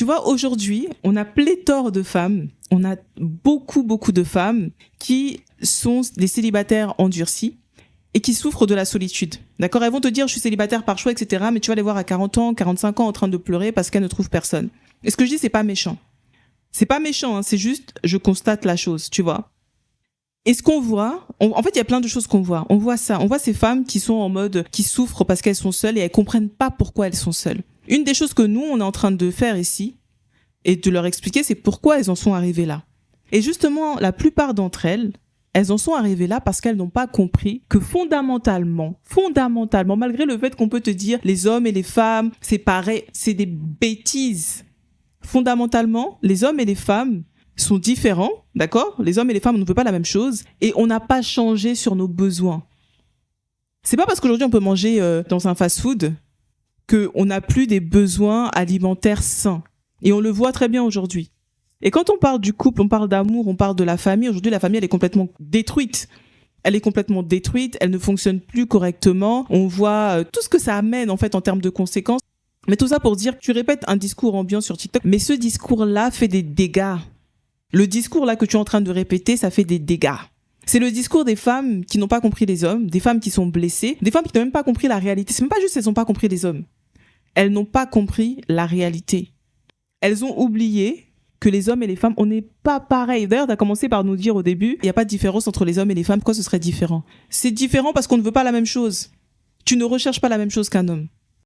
Tu vois, aujourd'hui, on a pléthore de femmes, on a beaucoup de femmes qui sont des célibataires endurcis et qui souffrent de la solitude. D'accord? Elles vont te dire, je suis célibataire par choix, etc. Mais tu vas les voir à 40 ans, 45 ans en train de pleurer parce qu'elles ne trouvent personne. Et ce que je dis, c'est pas méchant. C'est pas méchant, hein, c'est juste, je constate la chose, tu vois. Et ce qu'on voit, en fait, il y a plein de choses qu'on voit. On voit ça. On voit ces femmes qui sont en mode, qui souffrent parce qu'elles sont seules et elles comprennent pas pourquoi elles sont seules. Une des choses que nous, on est en train de faire ici, et de leur expliquer, c'est pourquoi elles en sont arrivées là. Et justement, la plupart d'entre elles, elles en sont arrivées là parce qu'elles n'ont pas compris que fondamentalement, malgré le fait qu'on peut te dire les hommes et les femmes, c'est pareil, c'est des bêtises. Fondamentalement, les hommes et les femmes sont différents, d'accord? Les hommes et les femmes, on ne veut pas la même chose et on n'a pas changé sur nos besoins. C'est pas parce qu'aujourd'hui on peut manger dans un fast-food qu'on n'a plus des besoins alimentaires sains. Et on le voit très bien aujourd'hui. Et quand on parle du couple, on parle d'amour, on parle de la famille. Aujourd'hui, la famille, elle est complètement détruite. Elle est complètement détruite, elle ne fonctionne plus correctement. On voit tout ce que ça amène en fait en termes de conséquences. Mais tout ça pour dire que tu répètes un discours ambiant sur TikTok, mais ce discours-là fait des dégâts. Le discours là que tu es en train de répéter, ça fait des dégâts. C'est le discours des femmes qui n'ont pas compris les hommes, des femmes qui sont blessées, des femmes qui n'ont même pas compris la réalité. C'est même pas juste qu'elles n'ont pas compris les hommes. Elles n'ont pas compris la réalité. Elles ont oublié que les hommes et les femmes, on n'est pas pareil. D'ailleurs, tu as commencé par nous dire au début, il n'y a pas de différence entre les hommes et les femmes. Pourquoi ce serait différent? C'est différent parce qu'on ne veut pas la même chose. Tu ne recherches pas la même chose qu'un homme.